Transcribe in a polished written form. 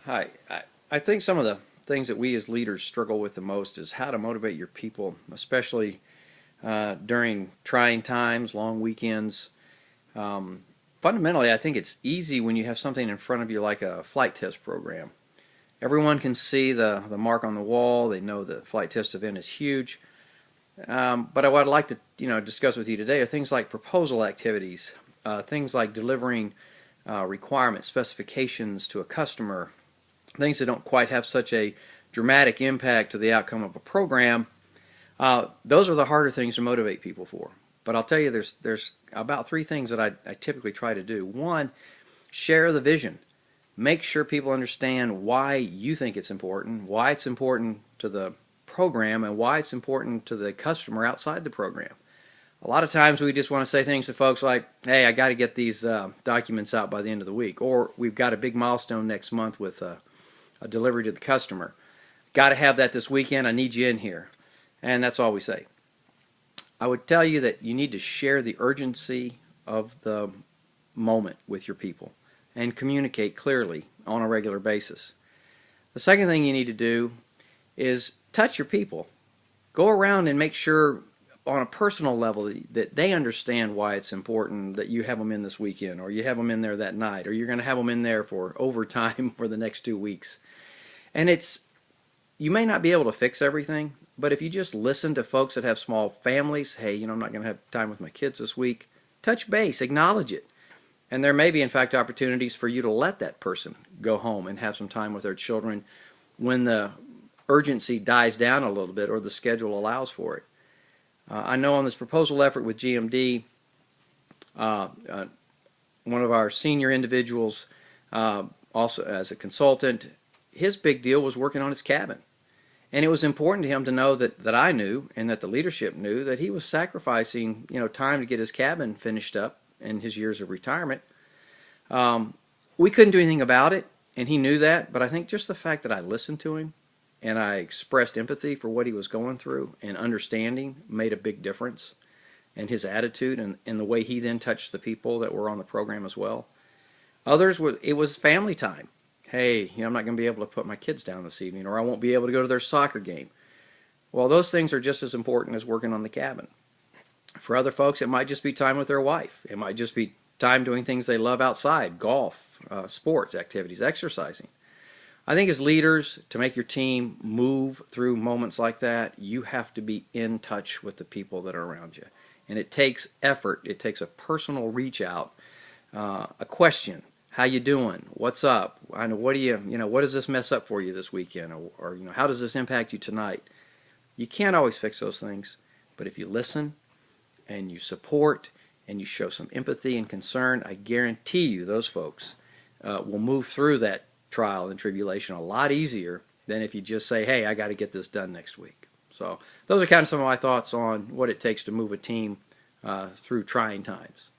Hi. I think some of the things that we as leaders struggle with the most is how to motivate your people, especially during trying times, long weekends. Fundamentally, I think it's easy when you have something in front of you like a flight test program. Everyone can see the mark on the wall. They know the flight test event is huge. But what I'd like to discuss with you today are things like proposal activities, things like delivering requirement specifications to a customer, things that don't quite have such a dramatic impact to the outcome of a program. Those are the harder things to motivate people for. But I'll tell you, there's about three things that I typically try to do. One, share the vision. Make sure people understand why you think it's important, why it's important to the program, and why it's important to the customer outside the program. A lot of times we just want to say things to folks like, hey, I got to get these documents out by the end of the week, or we've got a big milestone next month with a delivery to the customer. Got to have that this weekend. I need you in here. And that's all we say. I would tell you that you need to share the urgency of the moment with your people and communicate clearly on a regular basis. The second thing you need to do is touch your people. Go around and make sure on a personal level that they understand why it's important that you have them in this weekend, or you have them in there that night, or you're going to have them in there for overtime for the next 2 weeks. And you may not be able to fix everything, but if you just listen to folks that have small families, hey, I'm not going to have time with my kids this week, touch base, acknowledge it. And there may be, in fact, opportunities for you to let that person go home and have some time with their children when the urgency dies down a little bit or the schedule allows for it. I know on this proposal effort with GMD, one of our senior individuals, also as a consultant, his big deal was working on his cabin. And it was important to him to know that I knew and that the leadership knew that he was sacrificing time to get his cabin finished up in his years of retirement. We couldn't do anything about it, and he knew that, but I think just the fact that I listened to him and I expressed empathy for what he was going through and understanding made a big difference in his attitude and in the way he then touched the people that were on the program as well. Others, it was family time. Hey, I'm not going to be able to put my kids down this evening, or I won't be able to go to their soccer game. Well, those things are just as important as working on the cabin. For other folks, it might just be time with their wife. It might just be time doing things they love outside, golf, sports activities, exercising. I think as leaders, to make your team move through moments like that, you have to be in touch with the people that are around you. And it takes effort. It takes a personal reach out, a question. How you doing? What's up? I know. What does this mess up for you this weekend? Or how does this impact you tonight? You can't always fix those things, but if you listen and you support and you show some empathy and concern, I guarantee you those folks will move through that trial and tribulation a lot easier than if you just say, hey, I got to get this done next week. So those are kind of some of my thoughts on what it takes to move a team through trying times.